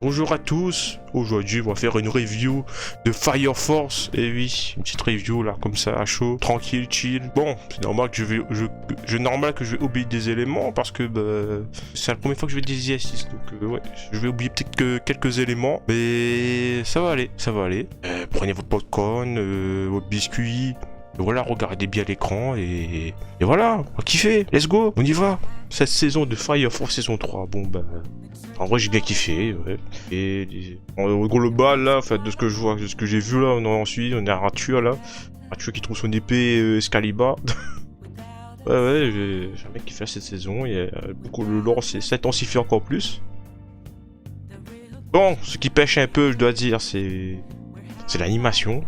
Bonjour à tous, aujourd'hui on va faire une review de Fire Force, et oui, une petite review là comme ça à chaud, tranquille, chill. Bon, c'est normal que je vais oublier des éléments parce que c'est la première fois que je vais des IS6, donc ouais, je vais oublier peut-être que quelques éléments, mais ça va aller, ça va aller. Prenez votre popcorn, votre biscuit, et voilà, regardez bien l'écran et voilà, on va kiffer, let's go, on y va. Cette saison de Fire Force saison 3, bon en vrai j'ai bien kiffé, ouais. Et en global là, enfin, de ce que je vois, de ce que j'ai vu là, on a Arthur là. Arthur qui trouve son épée Excalibur. ouais, j'ai bien kiffé cette saison, et beaucoup le lore s'intensifie encore plus. Bon, ce qui pêche un peu, je dois dire, c'est l'animation.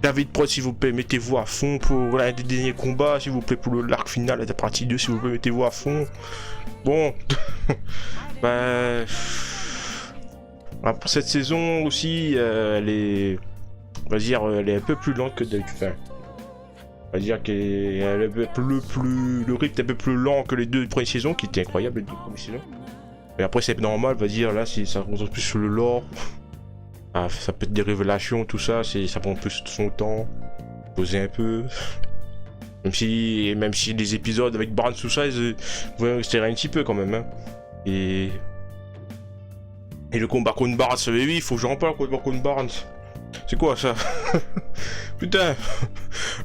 David Prod, s'il vous plaît, mettez-vous à fond pour l'un des derniers combats, s'il vous plaît, pour l'arc final de la partie 2, s'il vous plaît, mettez-vous à fond. Bon, pour cette saison aussi, elle est, on va dire, elle est un peu plus lente que d'habitude. Enfin, on va dire qu'elle est un peu le rythme est un peu plus lent que les deux premières saisons, qui étaient incroyables les deux premières saisons. Mais après c'est normal, on va dire, là, si ça concentre plus sur le lore. Ah, ça peut être des révélations, tout ça, ça prend plus son temps, poser un peu. Même si les épisodes avec Barnes, tout ça, ils vont rester un petit peu quand même. Hein. Et le combat contre Barnes, oui, il faut que j'en parle, le combat contre Barnes. C'est quoi ça? Putain,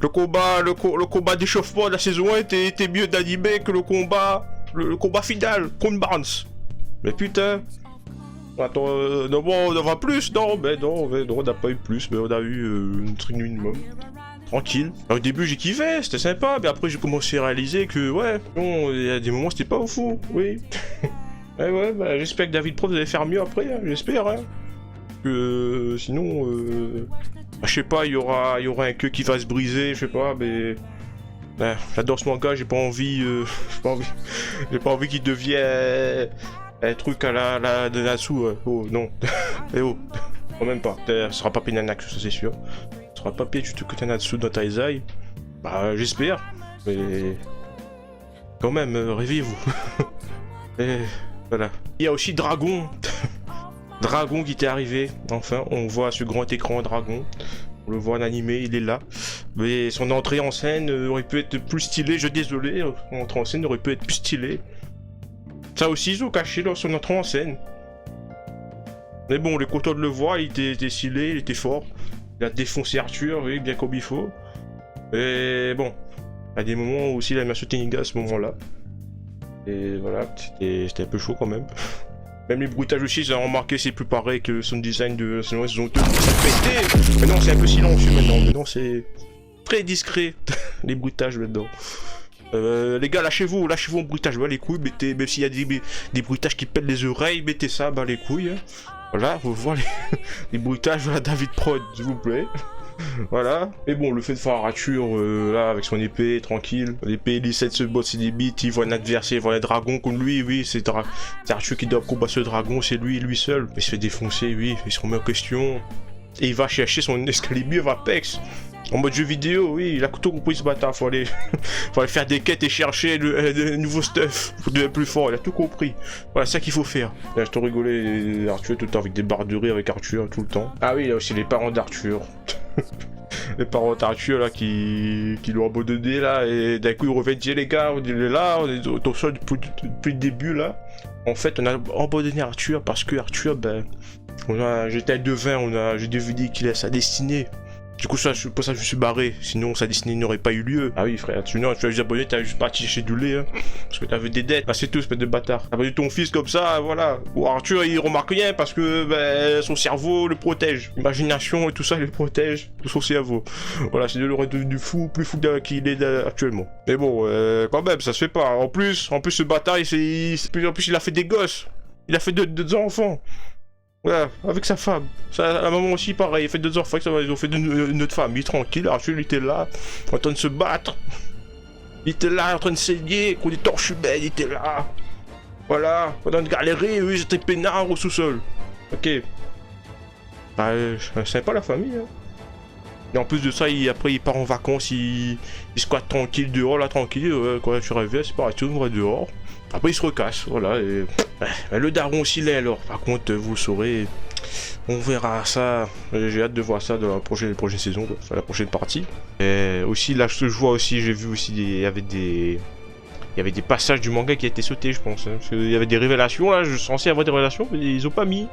le combat d'échauffement de la saison 1 était mieux d'animé que le combat final contre Barnes. Mais putain. Attends, non, bon, on en va plus, non, on n'a pas eu plus, mais on a eu un truc minimum. Tranquille. Alors, au début, j'ai kiffé, c'était sympa, mais après, j'ai commencé à réaliser que, ouais, bon, il y a des moments, c'était pas au fou, oui. ouais, j'espère que David Pro va faire mieux après, hein, j'espère, hein. Que sinon, je sais pas, il y aura un queue qui va se briser, je sais pas, mais. J'adore ce manga, j'ai pas envie qu'il devienne. Un truc à la de Natsu, oh non, et oh, quand même pas, ce sera pas Penanax, ça c'est sûr, ce sera pas pire du tout que Natsu dans Taizai, j'espère, mais quand même, réveillez-vous, et voilà. Il y a aussi Dragon, Dragon qui était arrivé, enfin, on voit sur grand écran Dragon, on le voit en animé, il est là, mais son entrée en scène aurait pu être plus stylée, désolé, son entrée en scène aurait pu être plus stylée. Ça aussi, ils ont caché dans son entrée en scène. Mais bon, les content de le voir, il était stylé, il était fort. Il a défoncé Arthur, oui, bien comme il faut. Et bon, il y a des moments où aussi il a mis sauté Niga à ce moment-là. Et voilà, c'était un peu chaud quand même. Même les bruitages aussi, j'ai remarqué, c'est plus pareil que son design de saison 2. Ça pété. Mais non, c'est un peu silencieux maintenant. Maintenant, c'est très discret, les bruitages là-dedans. Les gars, lâchez-vous en bruitage, les couilles, mettez, même s'il y a des bruitages qui pètent les oreilles, mettez ça, les couilles. Hein. Voilà, on voit les bruitages, voilà, David Prod, s'il vous plaît. Voilà. Et bon, le fait de faire Arthur, là, avec son épée, tranquille. L'épée, il essaie de se bosser des bits, il voit un adversaire, il voit un dragon comme lui, oui, c'est Arthur qui doit combattre ce dragon, c'est lui seul. Il se fait défoncer, oui, il se remet en question. Et il va chercher son Excalibur Apex. En mode jeu vidéo, oui, il a tout compris ce bâtard, faut aller faire des quêtes et chercher le nouveau stuff pour devenir plus fort, il a tout compris. Voilà, c'est ça qu'il faut faire. Là, je te rigolais, Arthur tout le temps avec des barres de rire avec Arthur tout le temps. Ah oui, il y a aussi les parents d'Arthur. Les parents d'Arthur là qui l'ont abandonné là, et d'un coup ils reviennent dire les gars, on est là, on est au sol depuis le début là. En fait, on a abandonné Arthur parce que Arthur, j'étais à devin, j'ai deviné qu'il a sa destinée. Du coup, pour ça, je me suis barré. Sinon, sa destinée n'aurait pas eu lieu. Ah oui, frère, tu as juste abonné, t'as juste parti chez du lait, hein. Parce que t'avais des dettes. C'est tout, espèce de bâtard. T'as perdu ton fils comme ça, voilà. Ou Arthur, il remarque rien parce que son cerveau le protège. L'imagination et tout ça, il le protège de son cerveau. Voilà, c'est le devenu fou, plus fou qu'il est actuellement. Mais bon, quand même, ça se fait pas. En plus, ce bâtard, en plus, il a fait des gosses. Il a fait deux enfants. Voilà, avec sa femme. La maman aussi, pareil, il fait 2 enfants, ils ont fait une autre famille, tranquille. Arthur, il était là, en train de se battre. Il était là, en train de saigner, qu'on des torches humaines, il était là. Voilà, pendant de galérer, eux, ils étaient peinards au sous-sol. Ok. C'est pas la famille, hein. Et en plus de ça, après, il part en vacances, il squatte tranquille dehors, là, tranquille. Quand tu reviens, c'est pareil, tout le monde dehors. Après, il se recasse, voilà, et... Ouais, le daron aussi l'est alors. Par contre, vous le saurez. On verra ça. J'ai hâte de voir ça dans la prochaine saison, quoi. Enfin, la prochaine partie. Et aussi, là, je vois aussi, j'ai vu aussi il y avait des passages du manga qui a été sauté, je pense. Hein, parce qu'il y avait des révélations, là, je suis censé avoir des révélations, mais ils ont pas mis.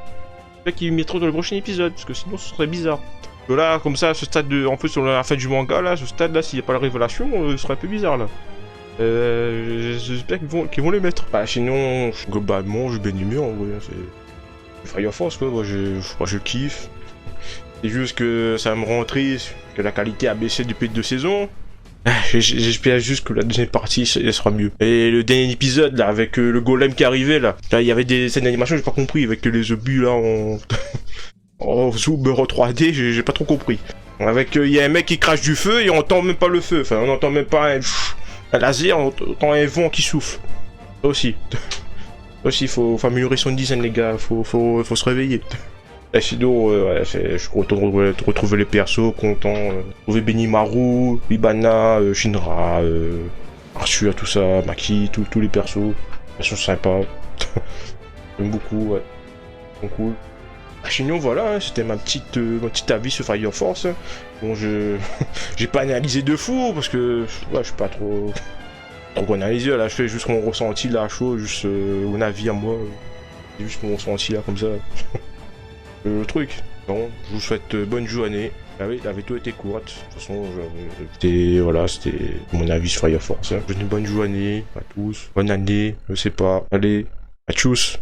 Peut-être qu'ils mettront dans le prochain épisode, parce que sinon ce serait bizarre. Donc là, comme ça, à ce stade de. En plus, sur la fin du manga, là, ce stade-là, s'il n'y a pas la révélation, ce serait un peu bizarre, là. J'espère qu'ils vont les mettre. Bah, sinon, globalement, je bien aimé en vrai. C'est Fire Force, quoi. Moi, je kiffe. C'est juste que ça me rend triste que la qualité a baissé depuis 2 saisons. J'espère juste que la deuxième partie elle sera mieux. Et le dernier épisode là avec le golem qui arrivait là, il y avait des scènes d'animation, j'ai pas compris avec les obus là en zoom en 3D, j'ai pas trop compris. Avec il y a un mec qui crache du feu et on entend même pas le feu, enfin on entend même pas un laser, on entend un vent qui souffle. Ça aussi. Ça aussi faut améliorer son design les gars, faut se réveiller. Et sinon, ouais, je suis content de retrouver les persos, content de retrouver Benimaru, Ibana, Shinra, Arthur, tout ça, Maki, tous les persos. Ils sont sympas. J'aime beaucoup, ouais. Ils sont cool. Sinon, voilà, hein, c'était mon petit avis sur Fire Force. Bon, j'ai pas analysé de fou, parce que ouais, je suis pas trop analysé. Là, je fais juste mon ressenti là, chaud, juste mon avis à moi. Juste mon ressenti là, comme ça. Le truc. Bon, je vous souhaite bonne journée. Ah oui, la veto était courte. De toute façon, c'était mon avis sur Fire Force. Hein. Une bonne journée à tous. Bonne année, je sais pas. Allez, à tchuss.